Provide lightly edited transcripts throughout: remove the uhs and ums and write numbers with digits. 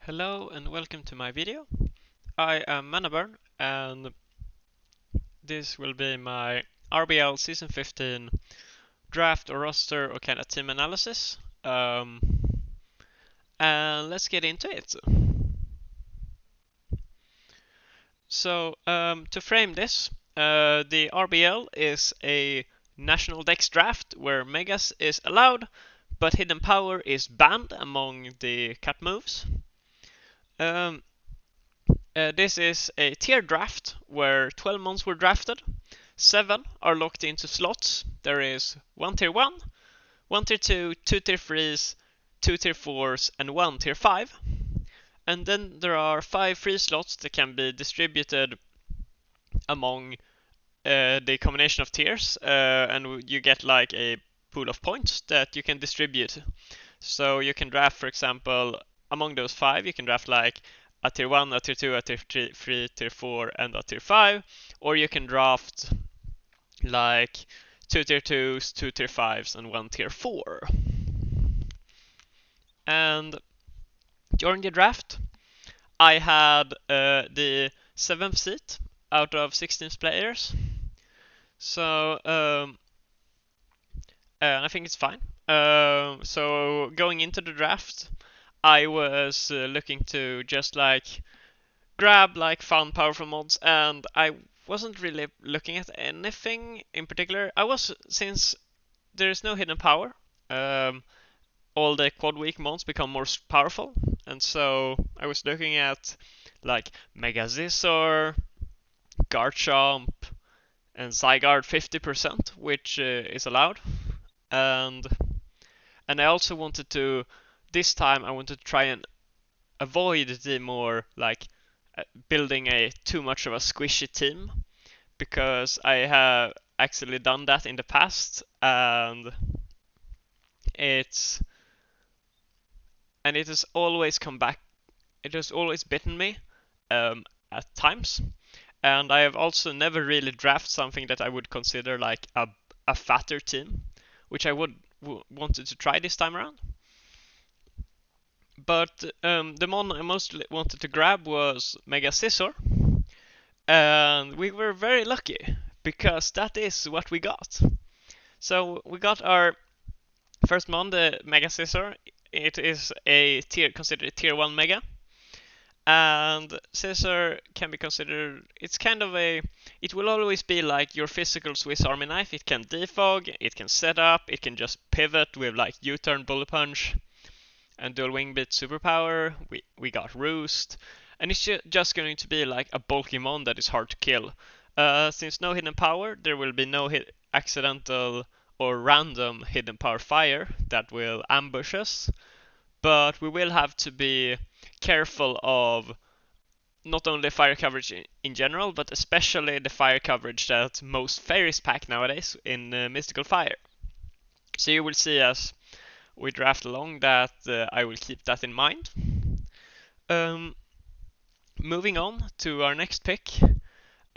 Hello and welcome to my video. I am Manaburn and this will be my RBL Season 15 draft or roster or kind of team analysis. And let's get into it. So to frame this, the RBL is a national dex draft where Megas is allowed, but Hidden Power is banned among the cut moves. This is a tier draft where 12 mons were drafted. 7 are locked into slots. There is 1 tier 1, 1 tier 2, 2 tier 3s, 2 tier 4s, and 1 tier 5. And then there are 5 free slots that can be distributed among the combination of tiers, and you get like a pool of points that you can distribute. So you can draft, for example, among those 5, you can draft like a tier 1, a tier 2, a tier 3, tier 4, and a tier 5. Or you can draft like 2 tier 2s, 2 tier 5s, and 1 tier 4. And during the draft, I had the 7th seat out of 16 players. So I think it's fine. So going into the draft, I was looking to just like grab like fun, powerful mods, and I wasn't really looking at anything in particular. Since there is no hidden power, all the quad weak mods become more powerful, and so I was looking at like Mega Zizor, Garchomp, and Zygarde 50%, which is allowed, and I also wanted to this time I wanted to try and avoid the more like building a too much of a squishy team, because I have actually done that in the past, and it has always come back. It has always bitten me at times, and I have also never really drafted something that I would consider like a fatter team, which I wanted to try this time around. But the mon I mostly wanted to grab was Mega Scizor, and we were very lucky because that is what we got. So we got our first mon, the Mega Scizor. It is considered a tier 1 Mega, and Scizor can be considered, it will always be like your physical Swiss Army knife. It can defog, it can set up, it can just pivot with like U-turn, Bullet Punch, and dual wing beat superpower. We got Roost, and it's just going to be like a bulky mon that is hard to kill. Since no hidden power, there will be no accidental or random hidden power fire that will ambush us, but we will have to be careful of not only fire coverage in general, but especially the fire coverage that most fairies pack nowadays in Mystical Fire. So you will see as we draft along that I will keep that in mind. Moving on to our next pick,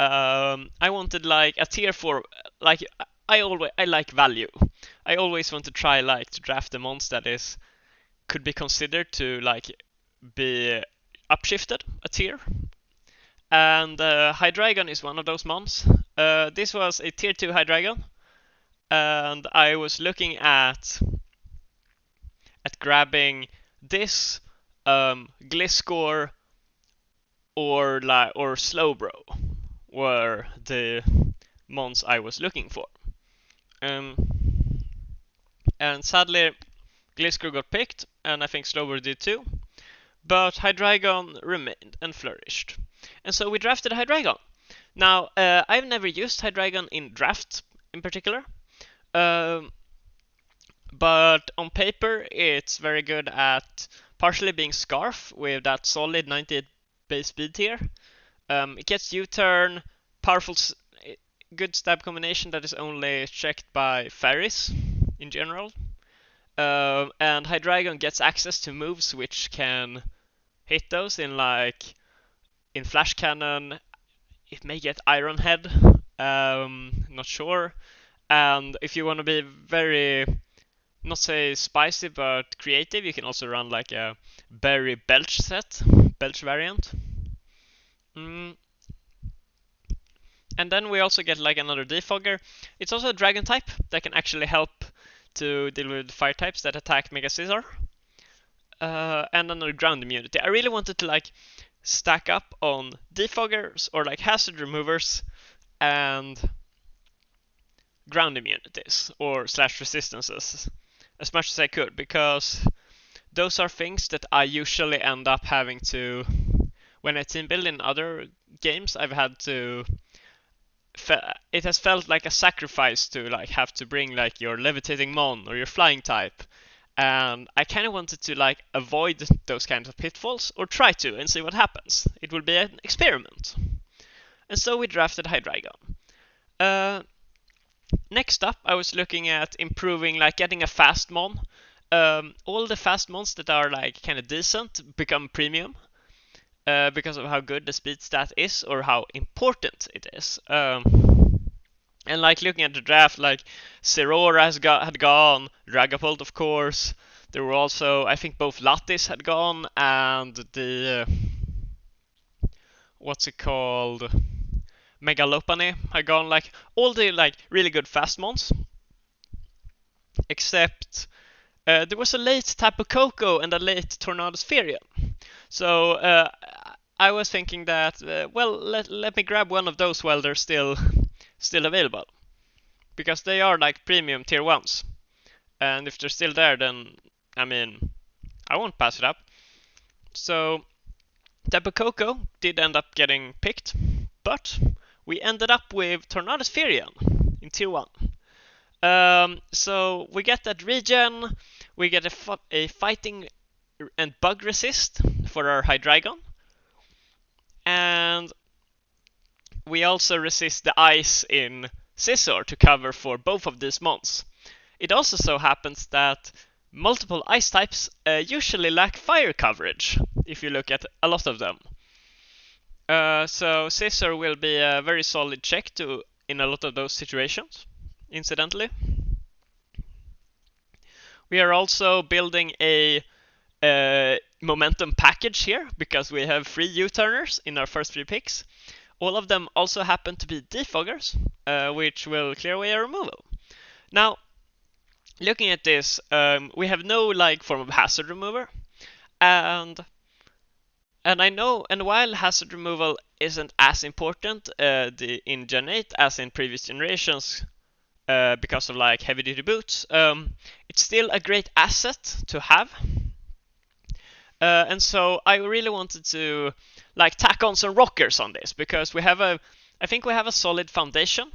I wanted like a tier 4, like I like value. I always want to try like to draft a monster that could be considered to like be upshifted a tier. And Hydreigon is one of those mons. This was a tier 2 Hydreigon, and I was looking at grabbing this, Gliscor, or Slowbro were the mons I was looking for. And sadly, Gliscor got picked, and I think Slowbro did too. But Hydreigon remained and flourished. And so we drafted Hydreigon. Now, I've never used Hydreigon in draft in particular. But on paper, it's very good at partially being Scarf with that solid 98 base speed tier. It gets U-turn, powerful, good stab combination that is only checked by fairies in general. And Hydreigon gets access to moves which can hit those in Flash Cannon. It may get Iron Head, not sure. And if you want to be very not say spicy, but creative. You can also run like a berry belch variant. Mm. And then we also get like another defogger. It's also a dragon type that can actually help to deal with fire types that attack Mega Scizor. And another ground immunity. I really wanted to like stack up on defoggers or like hazard removers and ground immunities or slash resistances as much as I could, because those are things that I usually end up having to, when I team build in other games, I've had to, it has felt like a sacrifice to like have to bring like your levitating mon or your flying type, and I kind of wanted to like avoid those kinds of pitfalls, or try to, and see what happens. It will be an experiment. And so we drafted Hydreigon. Next up, I was looking at improving, like getting a fast mon. All the fast mons that are like kind of decent become premium because of how good the speed stat is, or how important it is. And like looking at the draft, like Zerora had gone, Dragapult of course. There were also, I think both Lattis had gone, and the what's it called, Megalopane had gone. Like all the like really good fast mons, except there was a late Tapu Koko and a late Tornadus Ferian. So I was thinking that well, let me grab one of those while they're still available, because they are like premium tier 1s, and if they're still there, then I mean I won't pass it up. So Tapu Koko did end up getting picked, but we ended up with Tornadus Ferian in tier 1. So we get that regen, we get a fighting and bug resist for our Hydreigon, and we also resist the ice in Scizor to cover for both of these mons. It also so happens that multiple ice types usually lack fire coverage, if you look at a lot of them. So Scizor will be a very solid check to in a lot of those situations, incidentally. We are also building a momentum package here, because we have 3 U-turners in our first 3 picks. All of them also happen to be defoggers, which will clear away our removal. Now, looking at this, we have no like form of hazard remover, and I know, and while hazard removal isn't as important in Gen 8 as in previous generations, because of like heavy duty boots, it's still a great asset to have. And so I really wanted to like tack on some rockers on this, because I think we have a solid foundation,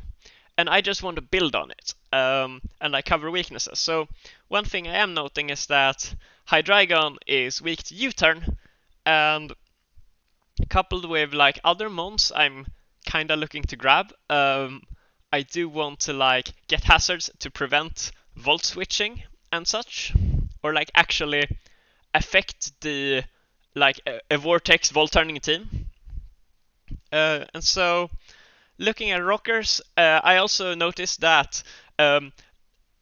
and I just want to build on it and like cover weaknesses. So one thing I am noting is that Hydreigon is weak to U-turn, and coupled with like other mons I'm kind of looking to grab, I do want to like get hazards to prevent volt switching and such, or like actually affect the like a vortex volt turning team. And so looking at rockers, I also noticed that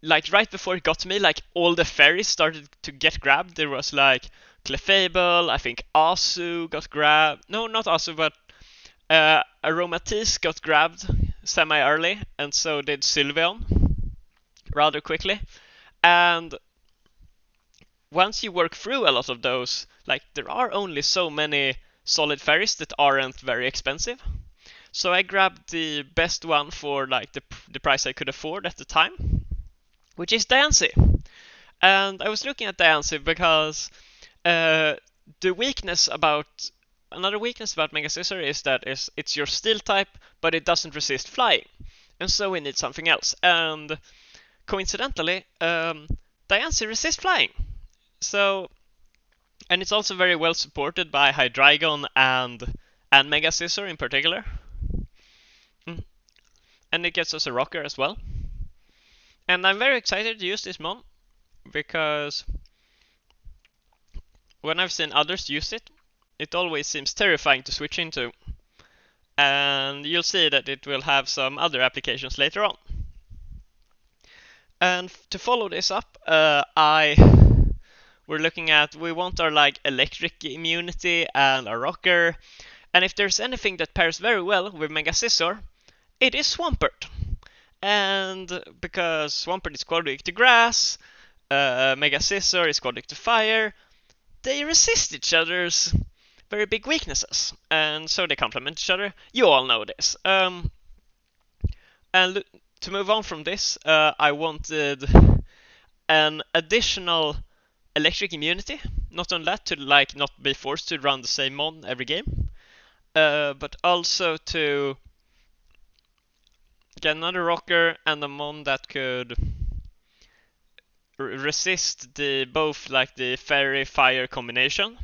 like right before it got to me, like all the fairies started to get grabbed. There was like Clefable, I think Asu got grabbed. No, not Asu, but Aromatisse got grabbed semi-early, and so did Sylveon rather quickly. And once you work through a lot of those, like there are only so many solid fairies that aren't very expensive. So I grabbed the best one for like the price I could afford at the time, which is Diancie. And I was looking at Diancie because another weakness about Mega Scizor is that it's your steel type, but it doesn't resist flying, and so we need something else. And coincidentally, Diancie resists flying. So, and it's also very well supported by Hydreigon and Mega Scizor in particular. And it gets us a rocker as well. And I'm very excited to use this mon, because when I've seen others use it, it always seems terrifying to switch into. And you'll see that it will have some other applications later on. And to follow this up, we're looking at, we want our like electric immunity and a rocker, and if there's anything that pairs very well with Mega Scissor, it is Swampert. And because Swampert is quad weak to grass, Mega Scissor is quad weak to fire, they resist each other's very big weaknesses, and so they complement each other. You all know this. And to move on from this, I wanted an additional electric immunity. Not only that, to like not be forced to run the same mon every game, but also to get another rocker and a mon that could resist the both like the fairy fire combination,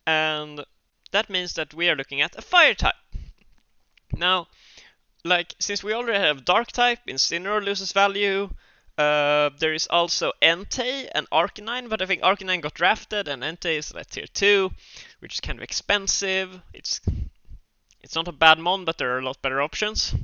and that means that we are looking at a fire type. Now, like since we already have dark type, Incineroar loses value. There is also Entei and Arcanine, but I think Arcanine got drafted and Entei is like tier 2, which is kind of expensive. It's not a bad mon, but there are a lot better options.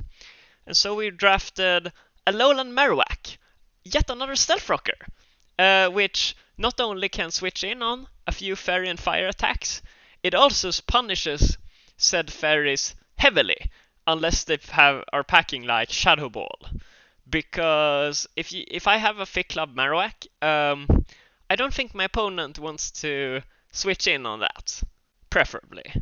And so we drafted Alolan Marowak, yet another Stealth Rocker, which not only can switch in on a few fairy and fire attacks, it also punishes said fairies heavily, unless they are packing like Shadow Ball. Because if I have a Thick Club Marowak, I don't think my opponent wants to switch in on that, preferably.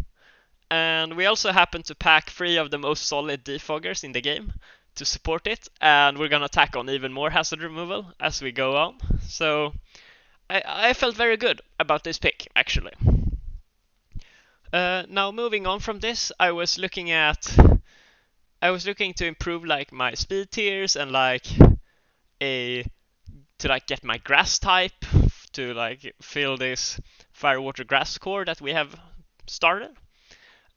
And we also happen to pack 3 of the most solid defoggers in the game to support it, and we're gonna tack on even more hazard removal as we go on. So I felt very good about this pick, actually. Now moving on from this, I was looking to improve like my speed tiers and like to like get my grass type to like fill this fire water grass core that we have started.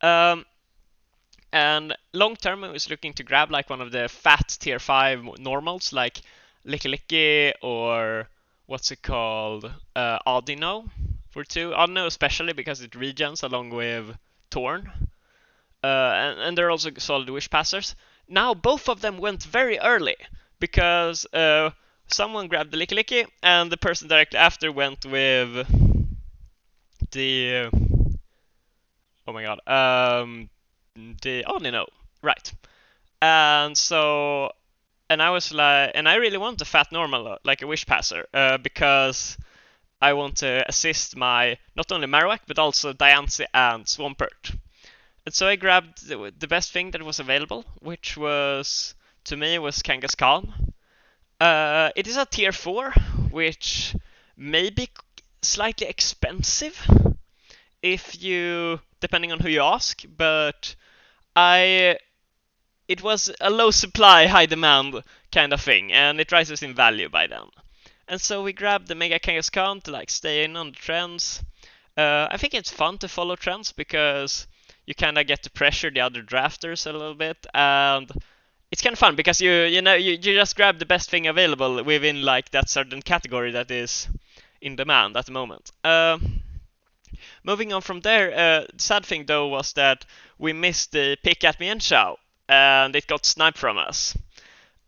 And long term, I was looking to grab like one of the fat tier 5 normals, like Licky or what's it called, Audino for 2. Audino especially because it regens along with Torn. And they're also solid wish passers. Now both of them went very early because someone grabbed the Licky and the person directly after went with the oh my god, the Audino, right? And so, and I was like, and I really want a fat normal, like a wish passer, because I want to assist my not only Marowak but also Diancie and Swampert. And so I grabbed the best thing that was available, which was to me was Kangaskhan. It is a tier 4, which may be slightly expensive if you, depending on who you ask, but it was a low supply, high demand kind of thing, and it rises in value by then. And so we grabbed the Mega Kangaskhan to like stay in on the trends. I think it's fun to follow trends because you kind of get to pressure the other drafters a little bit, and it's kind of fun because you just grab the best thing available within like that certain category that is in demand at the moment. Moving on from there, the sad thing though was that we missed the pick at Mienshao, and it got sniped from us.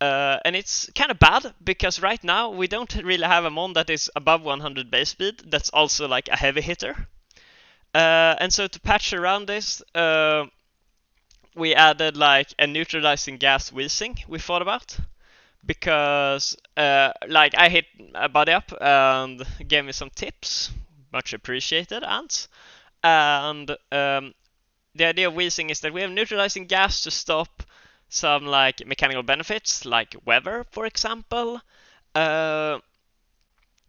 And it's kind of bad because right now we don't really have a mon that is above 100 base speed that's also like a heavy hitter. And so to patch around this, we added like a neutralizing gas wheezing we thought about. Because like I hit a buddy up and gave me some tips, much appreciated, Ants. And the idea of wheezing is that we have neutralizing gas to stop some like mechanical benefits, like weather, for example.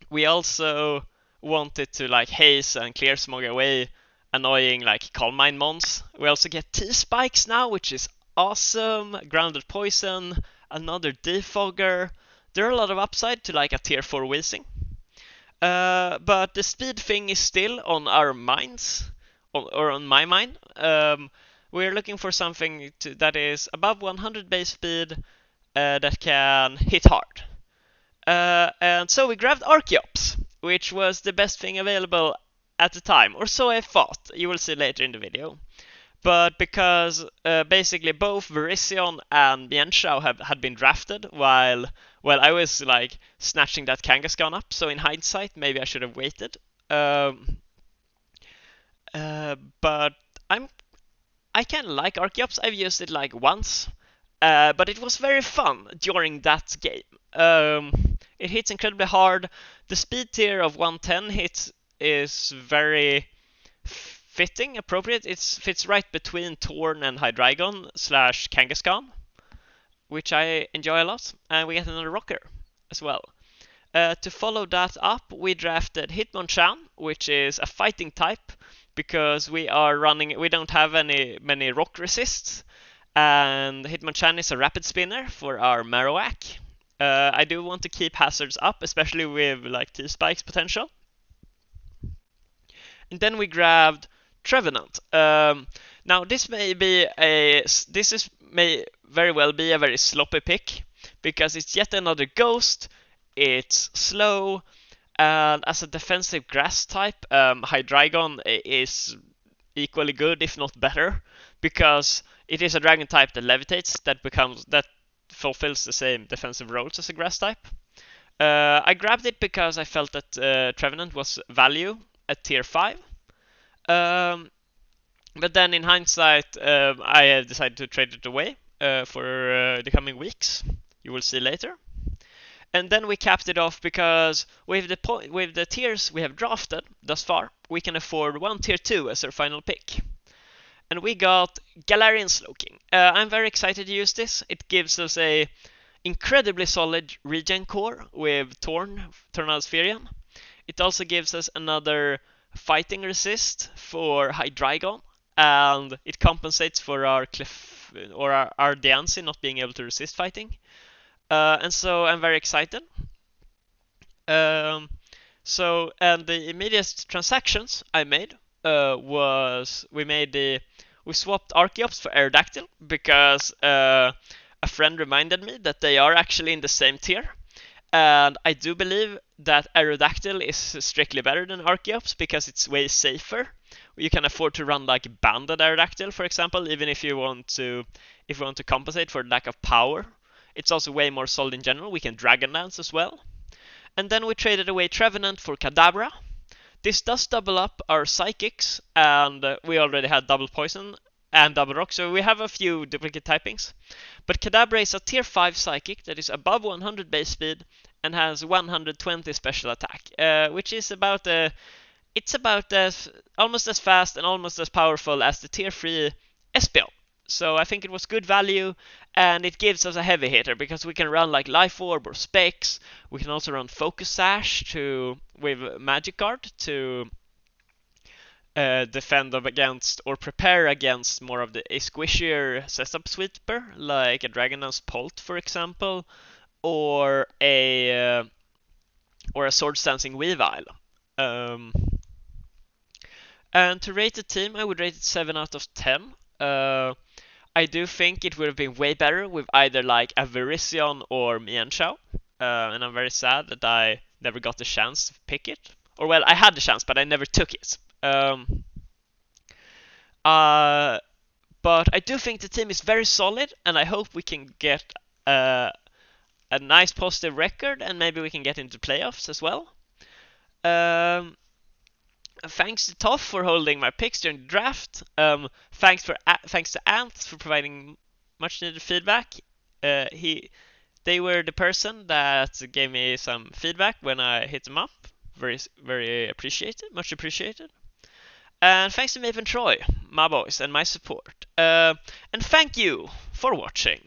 We also wanted to like haze and clear smog away annoying like calm mind mons. We also get T-spikes now, which is awesome. Grounded poison, another defogger. There are a lot of upside to like a tier 4 wheezing. But the speed thing is still on our minds, or on my mind. We're looking for something that is above 100 base speed that can hit hard. And so we grabbed Archeops, which was the best thing available at the time, or so I thought. You will see later in the video. But because basically both Verision and Mienshao had been drafted while I was like snatching that Kangaskhan up, so in hindsight maybe I should have waited. Um, but I'm I kind of like Archeops. I've used it like once, but it was very fun during that game. It hits incredibly hard. The speed tier of 110 hits is very fitting, appropriate. It fits right between Torn and Hydreigon slash Kangaskhan, which I enjoy a lot. And we get another rocker as well. To follow that up, we drafted Hitmonchan, which is a fighting type, because we don't have many rock resists, and Hitmonchan is a rapid spinner for our Marowak. I do want to keep hazards up, especially with like T-Spike's potential. And then we grabbed Trevenant. Now this may very well be a very sloppy pick, because it's yet another ghost. It's slow, and as a defensive grass type, Hydreigon is equally good, if not better, because it is a dragon type that levitates, that fulfills the same defensive roles as a grass type. I grabbed it because I felt that Trevenant was value at tier 5. But then in hindsight, I have decided to trade it away for the coming weeks. You will see later. And then we capped it off because with the tiers we have drafted thus far, we can afford one tier 2 as our final pick. And we got Galarian Slowking. I'm very excited to use this. It gives us a incredibly solid regen core with Tornado Spherian. It also gives us another fighting resist for Hydreigon, and it compensates for our Diancie not being able to resist fighting. And so I'm very excited. And the immediate transactions I made was we swapped Archeops for Aerodactyl, because a friend reminded me that they are actually in the same tier. And I do believe that Aerodactyl is strictly better than Archeops because it's way safer. You can afford to run like Banded Aerodactyl, for example, even if you want to compensate for lack of power. It's also way more solid in general. We can Dragon Dance as well. And then we traded away Trevenant for Kadabra. This does double up our Psychics, and we already had double Poison and double Rock, so we have a few duplicate typings. But Kadabra is a tier 5 Psychic that is above 100 base speed and has 120 special attack, which is almost as fast and almost as powerful as the tier 3 SPL. So I think it was good value, and it gives us a heavy hitter because we can run like Life Orb or Specs. We can also run Focus Sash with Magikarp to defend up against or prepare against more of the squishier setup sweeper, like a Dragonlance Bolt, for example, or a Sword Dancing Weavile. And to rate the team, I would rate it 7 out of 10. I do think it would have been way better with either like a Verision or Mienshao, and I'm very sad that I never got the chance to pick it. Or well, I had the chance, but I never took it. But I do think the team is very solid, and I hope we can get a nice positive record, and maybe we can get into playoffs as well. Thanks to Toff for holding my picks during the draft. Thanks to Ant for providing much needed feedback. They were the person that gave me some feedback when I hit them up. Very, very appreciated, much appreciated. And thanks to Maeve and Troy, my boys, and my support. And thank you for watching.